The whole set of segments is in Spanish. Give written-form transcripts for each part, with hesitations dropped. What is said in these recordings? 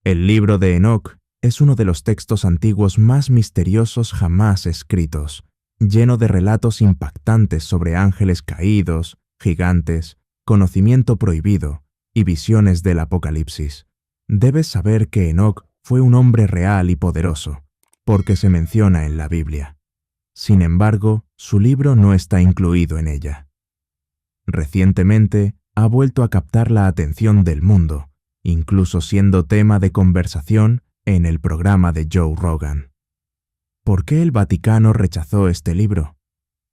El libro de Enoc es uno de los textos antiguos más misteriosos jamás escritos, lleno de relatos impactantes sobre ángeles caídos, gigantes, conocimiento prohibido y visiones del Apocalipsis. Debes saber que Enoc fue un hombre real y poderoso, porque se menciona en la Biblia. Sin embargo, su libro no está incluido en ella. Recientemente, ha vuelto a captar la atención del mundo, incluso siendo tema de conversación en el programa de Joe Rogan. ¿Por qué el Vaticano rechazó este libro?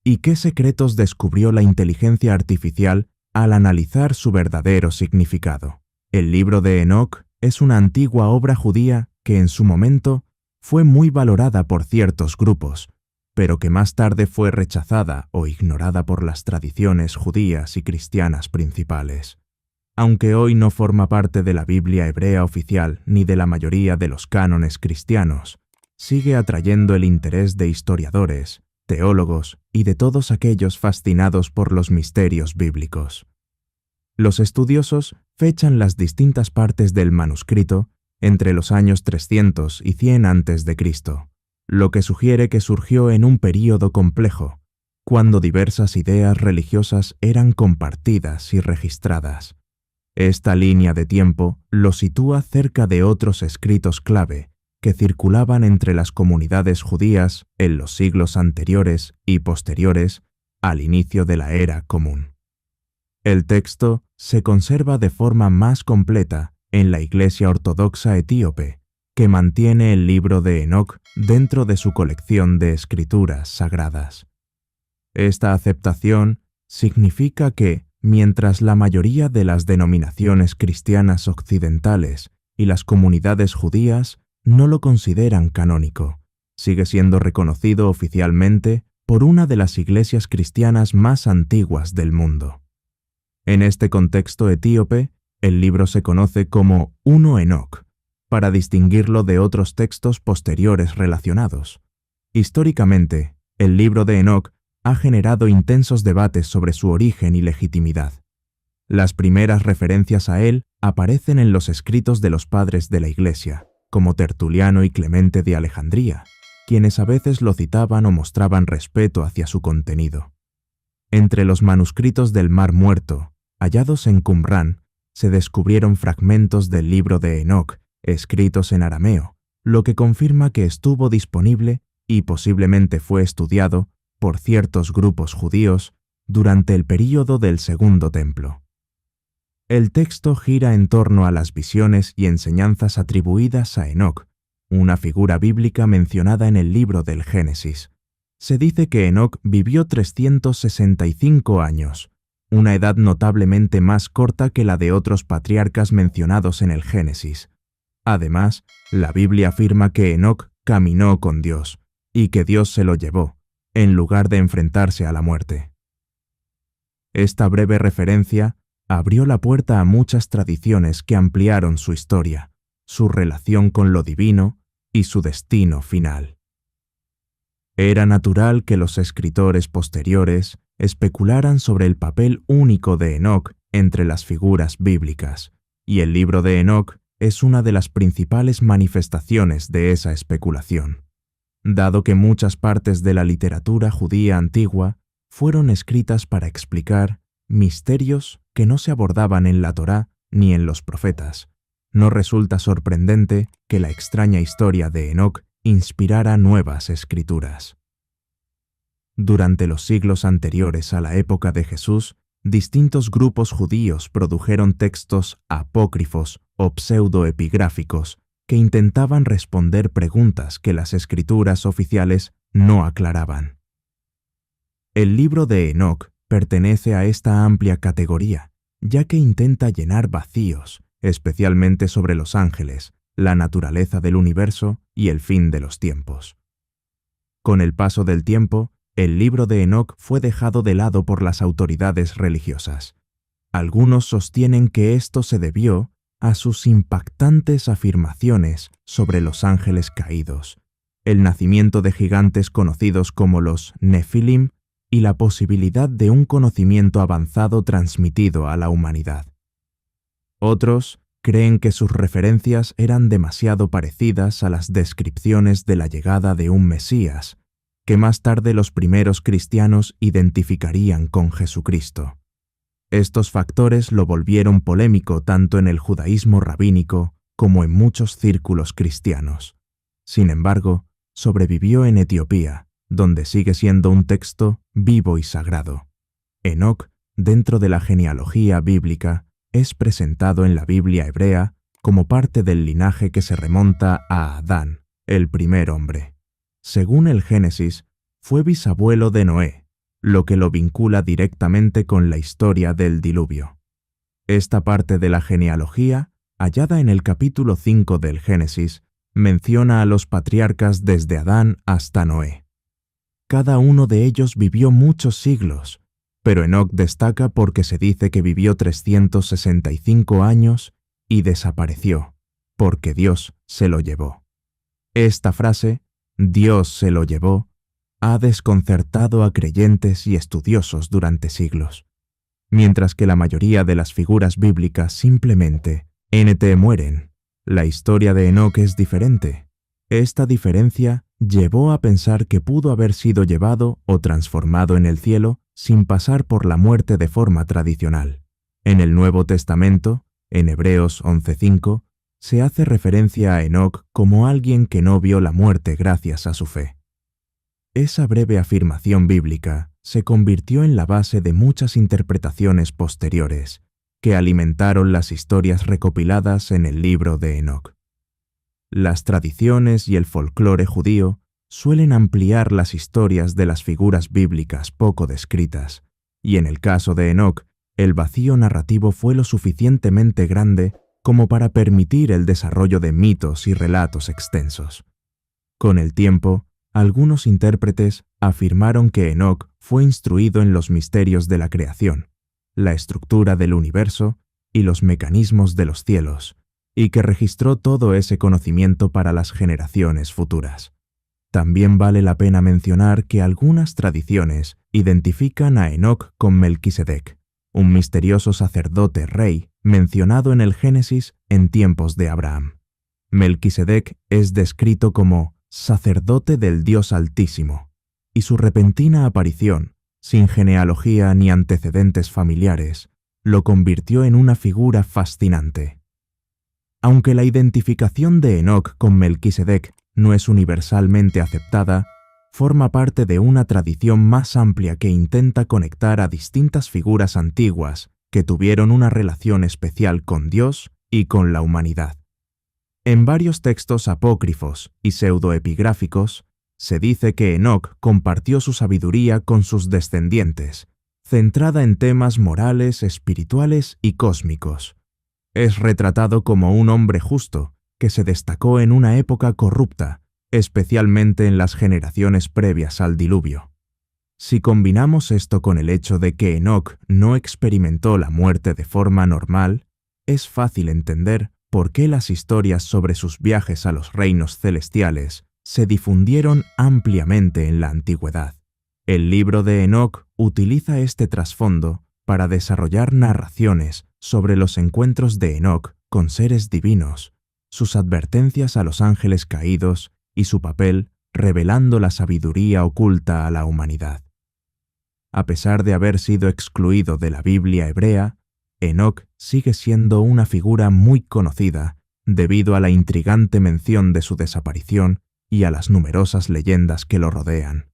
¿Y qué secretos descubrió la inteligencia artificial al analizar su verdadero significado? El libro de Enoc es una antigua obra judía que en su momento fue muy valorada por ciertos grupos, pero que más tarde fue rechazada o ignorada por las tradiciones judías y cristianas principales. Aunque hoy no forma parte de la Biblia hebrea oficial ni de la mayoría de los cánones cristianos, sigue atrayendo el interés de historiadores, teólogos y de todos aquellos fascinados por los misterios bíblicos. Los estudiosos fechan las distintas partes del manuscrito entre los años 300 y 100 a.C., lo que sugiere que surgió en un período complejo, cuando diversas ideas religiosas eran compartidas y registradas. Esta línea de tiempo lo sitúa cerca de otros escritos clave que circulaban entre las comunidades judías en los siglos anteriores y posteriores al inicio de la era común. El texto se conserva de forma más completa en la Iglesia Ortodoxa Etíope, que mantiene el libro de Enoc dentro de su colección de escrituras sagradas. Esta aceptación significa que, mientras la mayoría de las denominaciones cristianas occidentales y las comunidades judías no lo consideran canónico, sigue siendo reconocido oficialmente por una de las iglesias cristianas más antiguas del mundo. En este contexto etíope, el libro se conoce como 1 Enoc, para distinguirlo de otros textos posteriores relacionados. Históricamente, el libro de Enoc ha generado intensos debates sobre su origen y legitimidad. Las primeras referencias a él aparecen en los escritos de los padres de la Iglesia, como Tertuliano y Clemente de Alejandría, quienes a veces lo citaban o mostraban respeto hacia su contenido. Entre los manuscritos del Mar Muerto, hallados en Qumrán, se descubrieron fragmentos del libro de Enoc, escritos en arameo, lo que confirma que estuvo disponible y posiblemente fue estudiado por ciertos grupos judíos durante el período del Segundo Templo. El texto gira en torno a las visiones y enseñanzas atribuidas a Enoc, una figura bíblica mencionada en el libro del Génesis. Se dice que Enoc vivió 365 años, una edad notablemente más corta que la de otros patriarcas mencionados en el Génesis. Además, la Biblia afirma que Enoc caminó con Dios y que Dios se lo llevó, en lugar de enfrentarse a la muerte. Esta breve referencia abrió la puerta a muchas tradiciones que ampliaron su historia, su relación con lo divino y su destino final. Era natural que los escritores posteriores especularan sobre el papel único de Enoc entre las figuras bíblicas, y el libro de Enoc es una de las principales manifestaciones de esa especulación, dado que muchas partes de la literatura judía antigua fueron escritas para explicar misterios que no se abordaban en la Torá ni en los profetas. No resulta sorprendente que la extraña historia de Enoc inspirara nuevas escrituras. Durante los siglos anteriores a la época de Jesús, distintos grupos judíos produjeron textos apócrifos o pseudoepigráficos que intentaban responder preguntas que las escrituras oficiales no aclaraban. El libro de Enoc pertenece a esta amplia categoría, ya que intenta llenar vacíos, especialmente sobre los ángeles, la naturaleza del universo y el fin de los tiempos. Con el paso del tiempo, el libro de Enoc fue dejado de lado por las autoridades religiosas. Algunos sostienen que esto se debió a sus impactantes afirmaciones sobre los ángeles caídos, el nacimiento de gigantes conocidos como los Nefilim y la posibilidad de un conocimiento avanzado transmitido a la humanidad. Otros creen que sus referencias eran demasiado parecidas a las descripciones de la llegada de un Mesías, que más tarde los primeros cristianos identificarían con Jesucristo. Estos factores lo volvieron polémico tanto en el judaísmo rabínico como en muchos círculos cristianos. Sin embargo, sobrevivió en Etiopía, donde sigue siendo un texto vivo y sagrado. Enoc, dentro de la genealogía bíblica, es presentado en la Biblia hebrea como parte del linaje que se remonta a Adán, el primer hombre. Según el Génesis, fue bisabuelo de Noé, lo que lo vincula directamente con la historia del diluvio. Esta parte de la genealogía, hallada en el capítulo 5 del Génesis, menciona a los patriarcas desde Adán hasta Noé. Cada uno de ellos vivió muchos siglos, pero Enoc destaca porque se dice que vivió 365 años y desapareció, porque Dios se lo llevó. Esta frase, Dios se lo llevó, ha desconcertado a creyentes y estudiosos durante siglos, mientras que la mayoría de las figuras bíblicas simplemente mueren. La historia de Enoc es diferente. Esta diferencia llevó a pensar que pudo haber sido llevado o transformado en el cielo sin pasar por la muerte de forma tradicional. En el Nuevo Testamento, en Hebreos 11:5, se hace referencia a Enoc como alguien que no vio la muerte gracias a su fe. Esa breve afirmación bíblica se convirtió en la base de muchas interpretaciones posteriores, que alimentaron las historias recopiladas en el libro de Enoc. Las tradiciones y el folclore judío suelen ampliar las historias de las figuras bíblicas poco descritas, y en el caso de Enoc, el vacío narrativo fue lo suficientemente grande como para permitir el desarrollo de mitos y relatos extensos. Con el tiempo, algunos intérpretes afirmaron que Enoc fue instruido en los misterios de la creación, la estructura del universo y los mecanismos de los cielos, y que registró todo ese conocimiento para las generaciones futuras. También vale la pena mencionar que algunas tradiciones identifican a Enoc con Melquisedec, un misterioso sacerdote rey mencionado en el Génesis en tiempos de Abraham. Melquisedec es descrito como sacerdote del Dios Altísimo, y su repentina aparición, sin genealogía ni antecedentes familiares, lo convirtió en una figura fascinante. Aunque la identificación de Enoc con Melquisedec no es universalmente aceptada, forma parte de una tradición más amplia que intenta conectar a distintas figuras antiguas que tuvieron una relación especial con Dios y con la humanidad. En varios textos apócrifos y pseudoepigráficos, se dice que Enoc compartió su sabiduría con sus descendientes, centrada en temas morales, espirituales y cósmicos. Es retratado como un hombre justo que se destacó en una época corrupta, especialmente en las generaciones previas al diluvio. Si combinamos esto con el hecho de que Enoc no experimentó la muerte de forma normal, es fácil entender por qué las historias sobre sus viajes a los reinos celestiales se difundieron ampliamente en la antigüedad. El libro de Enoc utiliza este trasfondo para desarrollar narraciones sobre los encuentros de Enoc con seres divinos, sus advertencias a los ángeles caídos y su papel revelando la sabiduría oculta a la humanidad. A pesar de haber sido excluido de la Biblia hebrea, Enoc sigue siendo una figura muy conocida debido a la intrigante mención de su desaparición y a las numerosas leyendas que lo rodean.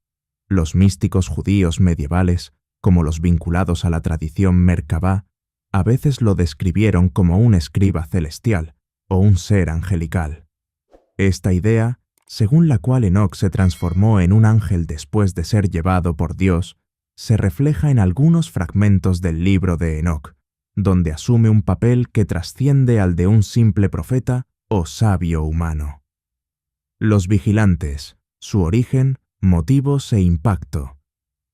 Los místicos judíos medievales, como los vinculados a la tradición Merkabá, a veces lo describieron como un escriba celestial o un ser angelical. Esta idea, según la cual Enoc se transformó en un ángel después de ser llevado por Dios, se refleja en algunos fragmentos del libro de Enoc, donde asume un papel que trasciende al de un simple profeta o sabio humano. Los vigilantes, su origen, motivos e impacto.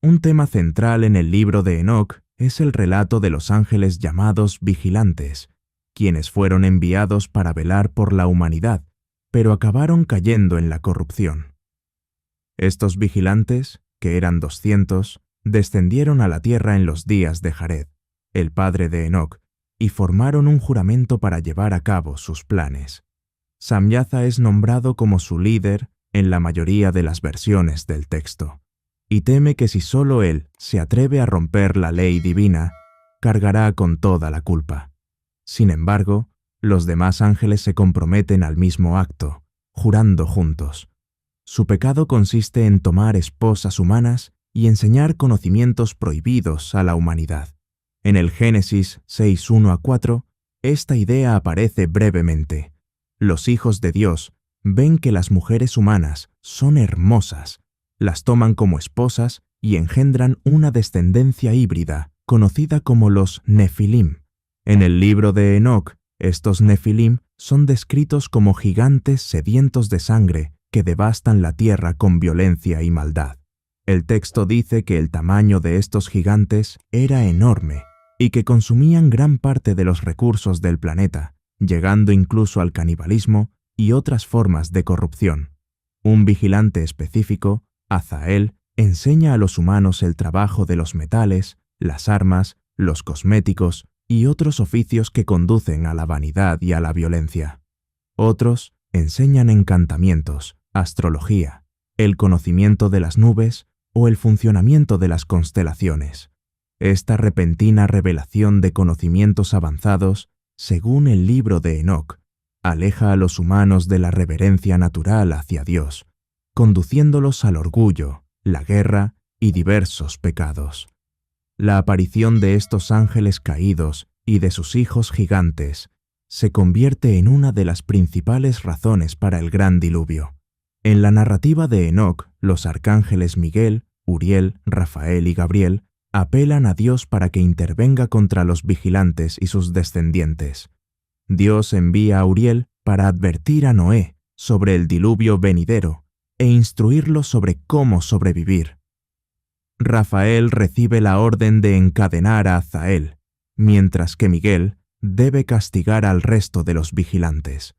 Un tema central en el libro de Enoc es el relato de los ángeles llamados vigilantes, quienes fueron enviados para velar por la humanidad, pero acabaron cayendo en la corrupción. Estos vigilantes, que eran 200, descendieron a la tierra en los días de Jared, el padre de Enoc, y formaron un juramento para llevar a cabo sus planes. Samyaza es nombrado como su líder en la mayoría de las versiones del texto, y teme que si solo él se atreve a romper la ley divina, cargará con toda la culpa. Sin embargo, los demás ángeles se comprometen al mismo acto, jurando juntos. Su pecado consiste en tomar esposas humanas y enseñar conocimientos prohibidos a la humanidad. En el Génesis 6:1-4, esta idea aparece brevemente. Los hijos de Dios ven que las mujeres humanas son hermosas, las toman como esposas y engendran una descendencia híbrida, conocida como los Nefilim. En el libro de Enoc, estos Nefilim son descritos como gigantes sedientos de sangre que devastan la tierra con violencia y maldad. El texto dice que el tamaño de estos gigantes era enorme y que consumían gran parte de los recursos del planeta, llegando incluso al canibalismo y otras formas de corrupción. Un vigilante específico, Azael, enseña a los humanos el trabajo de los metales, las armas, los cosméticos y otros oficios que conducen a la vanidad y a la violencia. Otros enseñan encantamientos, astrología, el conocimiento de las nubes o el funcionamiento de las constelaciones. Esta repentina revelación de conocimientos avanzados, según el libro de Enoc, aleja a los humanos de la reverencia natural hacia Dios, conduciéndolos al orgullo, la guerra y diversos pecados. La aparición de estos ángeles caídos y de sus hijos gigantes se convierte en una de las principales razones para el gran diluvio. En la narrativa de Enoc, los arcángeles Miguel, Uriel, Rafael y Gabriel apelan a Dios para que intervenga contra los vigilantes y sus descendientes. Dios envía a Uriel para advertir a Noé sobre el diluvio venidero e instruirlo sobre cómo sobrevivir. Rafael recibe la orden de encadenar a Azael, mientras que Miguel debe castigar al resto de los vigilantes.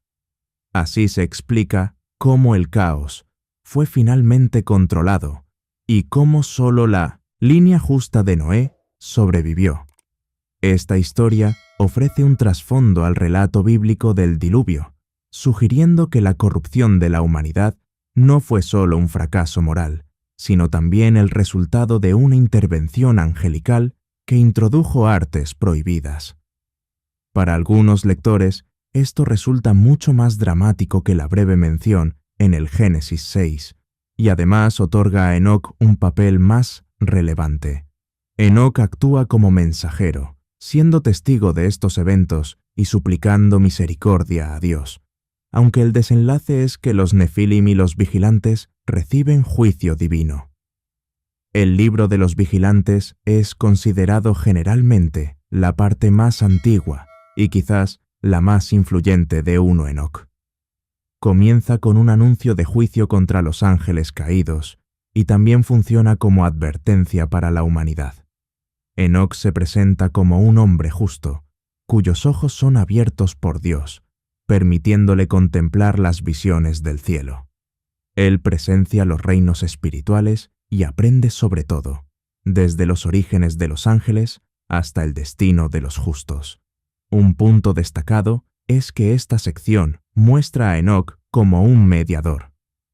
Así se explica cómo el caos fue finalmente controlado y cómo solo la línea justa de Noé sobrevivió. Esta historia ofrece un trasfondo al relato bíblico del diluvio, sugiriendo que la corrupción de la humanidad no fue solo un fracaso moral, sino también el resultado de una intervención angelical que introdujo artes prohibidas. Para algunos lectores, esto resulta mucho más dramático que la breve mención en el Génesis 6, y además otorga a Enoc un papel más relevante. Enoc actúa como mensajero, siendo testigo de estos eventos y suplicando misericordia a Dios, aunque el desenlace es que los Nefilim y los vigilantes reciben juicio divino. El libro de los vigilantes es considerado generalmente la parte más antigua y quizás la más influyente de 1 Enoc. Comienza con un anuncio de juicio contra los ángeles caídos y también funciona como advertencia para la humanidad. Enoc se presenta como un hombre justo, cuyos ojos son abiertos por Dios, permitiéndole contemplar las visiones del cielo. Él presencia los reinos espirituales y aprende sobre todo, desde los orígenes de los ángeles hasta el destino de los justos. Un punto destacado es que esta sección muestra a Enoc como un mediador.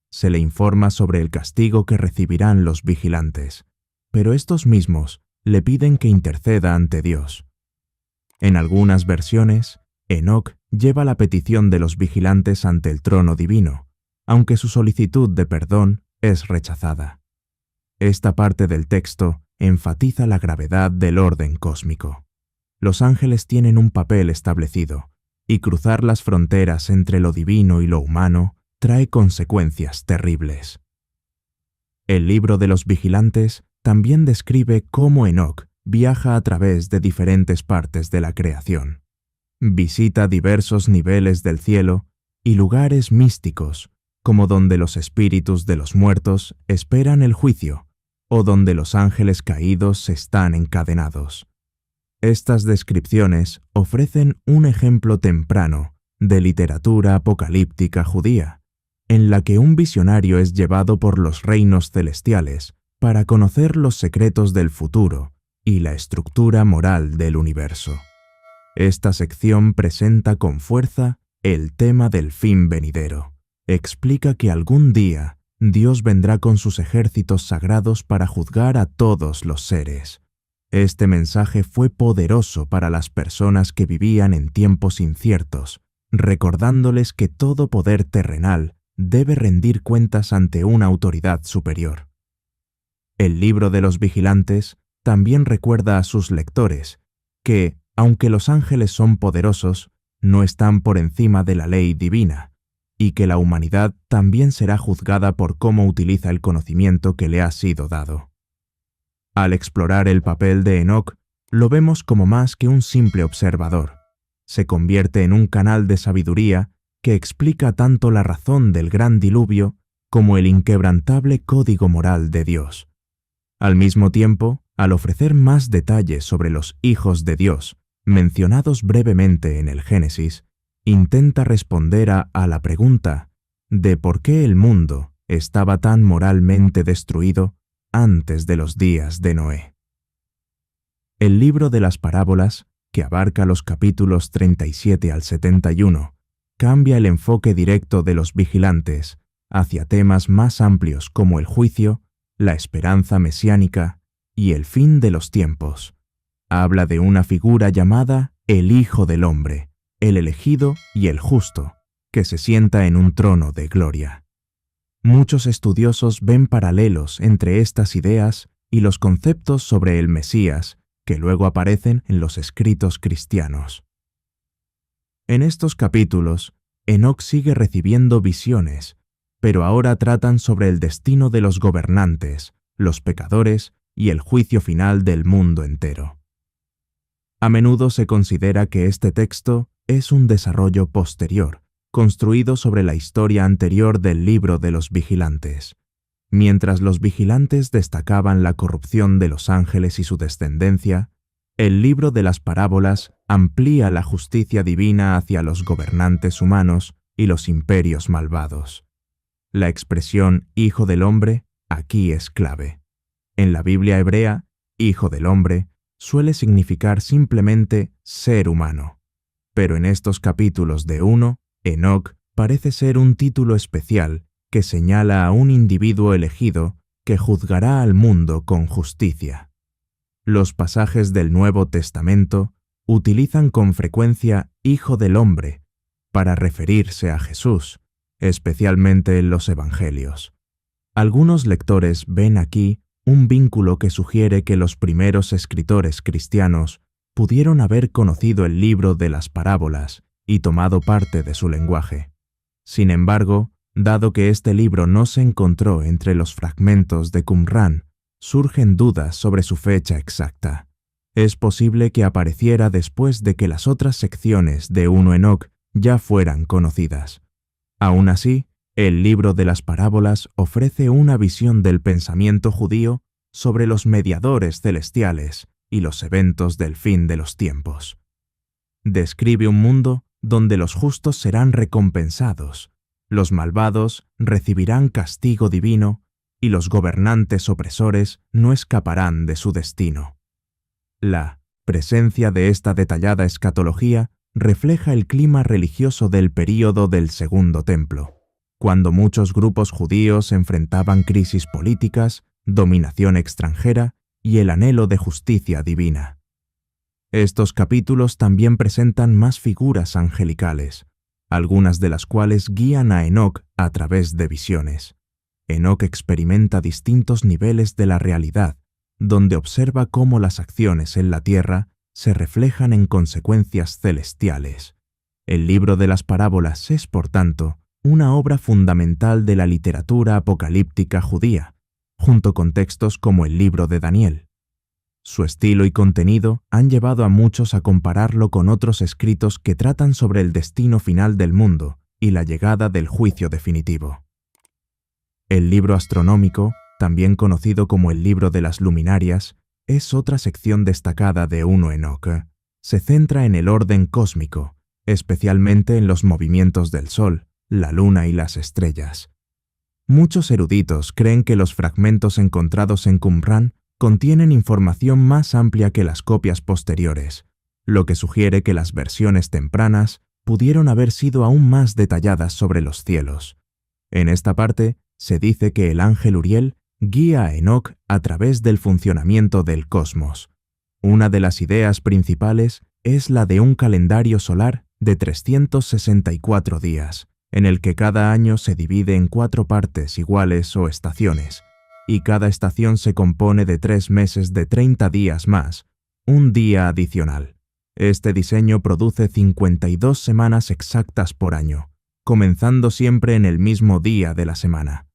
Se le informa sobre el castigo que recibirán los vigilantes, pero estos mismos le piden que interceda ante Dios. En algunas versiones, Enoc lleva la petición de los vigilantes ante el trono divino, aunque su solicitud de perdón es rechazada. Esta parte del texto enfatiza la gravedad del orden cósmico. Los ángeles tienen un papel establecido, y cruzar las fronteras entre lo divino y lo humano trae consecuencias terribles. El libro de los vigilantes también describe cómo Enoc viaja a través de diferentes partes de la creación. Visita diversos niveles del cielo y lugares místicos, como donde los espíritus de los muertos esperan el juicio o donde los ángeles caídos están encadenados. Estas descripciones ofrecen un ejemplo temprano de literatura apocalíptica judía, en la que un visionario es llevado por los reinos celestiales para conocer los secretos del futuro y la estructura moral del universo. Esta sección presenta con fuerza el tema del fin venidero. Explica que algún día Dios vendrá con sus ejércitos sagrados para juzgar a todos los seres. Este mensaje fue poderoso para las personas que vivían en tiempos inciertos, recordándoles que todo poder terrenal debe rendir cuentas ante una autoridad superior. El libro de los vigilantes también recuerda a sus lectores que, aunque los ángeles son poderosos, no están por encima de la ley divina, y que la humanidad también será juzgada por cómo utiliza el conocimiento que le ha sido dado. Al explorar el papel de Enoc, lo vemos como más que un simple observador. Se convierte en un canal de sabiduría que explica tanto la razón del gran diluvio como el inquebrantable código moral de Dios. Al mismo tiempo, al ofrecer más detalles sobre los hijos de Dios, mencionados brevemente en el Génesis, intenta responder a la pregunta de por qué el mundo estaba tan moralmente destruido antes de los días de Noé. El libro de las parábolas, que abarca los capítulos 37 al 71, cambia el enfoque directo de los vigilantes hacia temas más amplios como el juicio, la esperanza mesiánica y el fin de los tiempos. Habla de una figura llamada el Hijo del Hombre, el elegido y el justo, que se sienta en un trono de gloria. Muchos estudiosos ven paralelos entre estas ideas y los conceptos sobre el Mesías que luego aparecen en los escritos cristianos. En estos capítulos, Enoc sigue recibiendo visiones, pero ahora tratan sobre el destino de los gobernantes, los pecadores y el juicio final del mundo entero. A menudo se considera que este texto es un desarrollo posterior, construido sobre la historia anterior del libro de los vigilantes. Mientras los vigilantes destacaban la corrupción de los ángeles y su descendencia, el libro de las parábolas amplía la justicia divina hacia los gobernantes humanos y los imperios malvados. La expresión Hijo del Hombre aquí es clave. En la Biblia hebrea, Hijo del Hombre suele significar simplemente ser humano. Pero en estos capítulos de 1, Enoc parece ser un título especial que señala a un individuo elegido que juzgará al mundo con justicia. Los pasajes del Nuevo Testamento utilizan con frecuencia Hijo del Hombre para referirse a Jesús, especialmente en los Evangelios. Algunos lectores ven aquí un vínculo que sugiere que los primeros escritores cristianos pudieron haber conocido el libro de las parábolas y tomado parte de su lenguaje. Sin embargo, dado que este libro no se encontró entre los fragmentos de Qumrán, surgen dudas sobre su fecha exacta. Es posible que apareciera después de que las otras secciones de 1 Enoc ya fueran conocidas. Aún así, el libro de las parábolas ofrece una visión del pensamiento judío sobre los mediadores celestiales y los eventos del fin de los tiempos. Describe un mundo donde los justos serán recompensados, los malvados recibirán castigo divino y los gobernantes opresores no escaparán de su destino. La presencia de esta detallada escatología refleja el clima religioso del período del Segundo Templo, cuando muchos grupos judíos enfrentaban crisis políticas, dominación extranjera y el anhelo de justicia divina. Estos capítulos también presentan más figuras angelicales, algunas de las cuales guían a Enoc a través de visiones. Enoc experimenta distintos niveles de la realidad, donde observa cómo las acciones en la tierra se reflejan en consecuencias celestiales. El libro de las parábolas es, por tanto, una obra fundamental de la literatura apocalíptica judía, junto con textos como el libro de Daniel. Su estilo y contenido han llevado a muchos a compararlo con otros escritos que tratan sobre el destino final del mundo y la llegada del juicio definitivo. El libro astronómico, también conocido como el libro de las luminarias, es otra sección destacada de 1 Enoc. Se centra en el orden cósmico, especialmente en los movimientos del Sol, la Luna y las estrellas. Muchos eruditos creen que los fragmentos encontrados en Qumrán contienen información más amplia que las copias posteriores, lo que sugiere que las versiones tempranas pudieron haber sido aún más detalladas sobre los cielos. En esta parte se dice que el ángel Uriel guía a Enoc a través del funcionamiento del cosmos. Una de las ideas principales es la de un calendario solar de 364 días, en el que cada año se divide en 4 partes iguales o estaciones, y cada estación se compone de 3 meses de 30 días más, un día adicional. Este diseño produce 52 semanas exactas por año, comenzando siempre en el mismo día de la semana.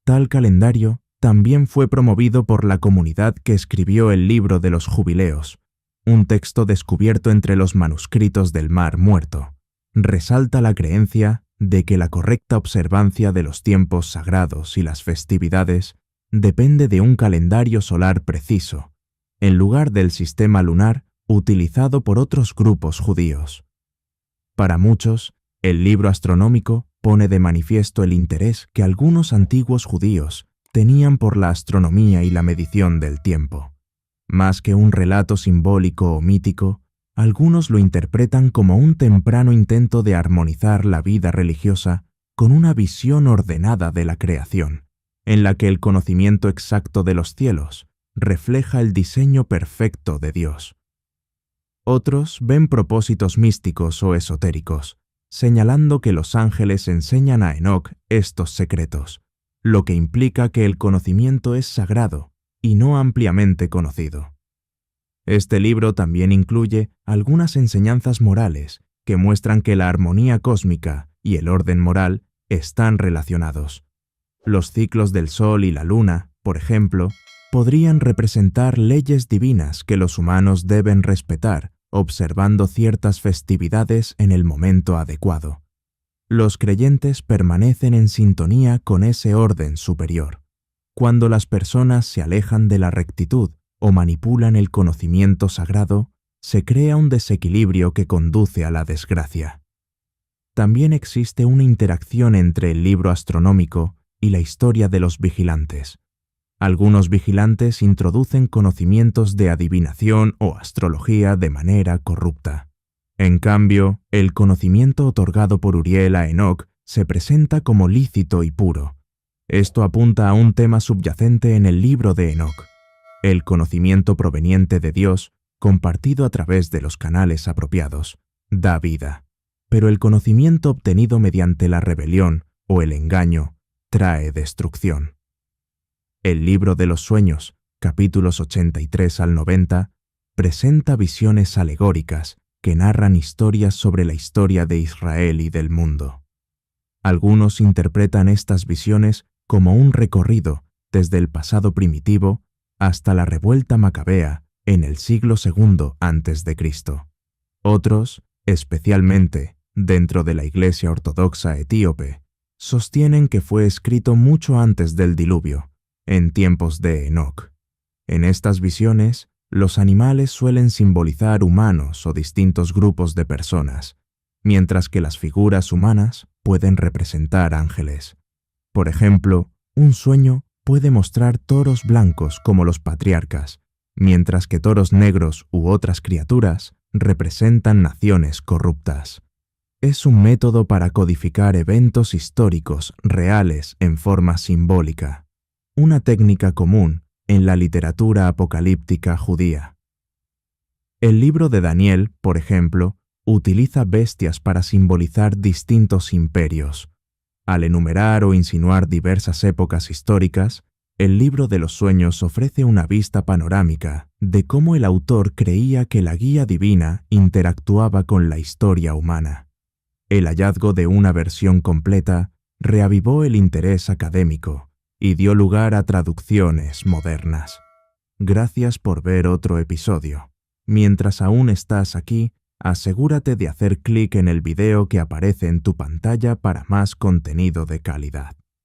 Tal calendario también fue promovido por la comunidad que escribió el Libro de los Jubileos, un texto descubierto entre los manuscritos del Mar Muerto. Resalta la creencia de que la correcta observancia de los tiempos sagrados y las festividades depende de un calendario solar preciso, en lugar del sistema lunar utilizado por otros grupos judíos. Para muchos, el libro astronómico pone de manifiesto el interés que algunos antiguos judíos tenían por la astronomía y la medición del tiempo. Más que un relato simbólico o mítico, algunos lo interpretan como un temprano intento de armonizar la vida religiosa con una visión ordenada de la creación, en la que el conocimiento exacto de los cielos refleja el diseño perfecto de Dios. Otros ven propósitos místicos o esotéricos, señalando que los ángeles enseñan a Enoc estos secretos, lo que implica que el conocimiento es sagrado y no ampliamente conocido. Este libro también incluye algunas enseñanzas morales que muestran que la armonía cósmica y el orden moral están relacionados. Los ciclos del Sol y la Luna, por ejemplo, podrían representar leyes divinas que los humanos deben respetar, observando ciertas festividades en el momento adecuado. Los creyentes permanecen en sintonía con ese orden superior. Cuando las personas se alejan de la rectitud o manipulan el conocimiento sagrado, se crea un desequilibrio que conduce a la desgracia. También existe una interacción entre el libro astronómico y la historia de los vigilantes. Algunos vigilantes introducen conocimientos de adivinación o astrología de manera corrupta. En cambio, el conocimiento otorgado por Uriel a Enoc se presenta como lícito y puro. Esto apunta a un tema subyacente en el libro de Enoc: el conocimiento proveniente de Dios, compartido a través de los canales apropiados, da vida, pero el conocimiento obtenido mediante la rebelión o el engaño trae destrucción. El libro de los sueños, capítulos 83 al 90, presenta visiones alegóricas que narran historias sobre la historia de Israel y del mundo. Algunos interpretan estas visiones como un recorrido desde el pasado primitivo hasta la revuelta macabea en el siglo II a.C. Otros, especialmente dentro de la Iglesia Ortodoxa etíope, sostienen que fue escrito mucho antes del diluvio, en tiempos de Enoc. En estas visiones, los animales suelen simbolizar humanos o distintos grupos de personas, mientras que las figuras humanas pueden representar ángeles. Por ejemplo, un sueño puede mostrar toros blancos como los patriarcas, mientras que toros negros u otras criaturas representan naciones corruptas. Es un método para codificar eventos históricos reales en forma simbólica, una técnica común en la literatura apocalíptica judía. El libro de Daniel, por ejemplo, utiliza bestias para simbolizar distintos imperios. Al enumerar o insinuar diversas épocas históricas, el libro de los sueños ofrece una vista panorámica de cómo el autor creía que la guía divina interactuaba con la historia humana. El hallazgo de una versión completa reavivó el interés académico y dio lugar a traducciones modernas. Gracias por ver otro episodio. Mientras aún estás aquí, asegúrate de hacer clic en el video que aparece en tu pantalla para más contenido de calidad.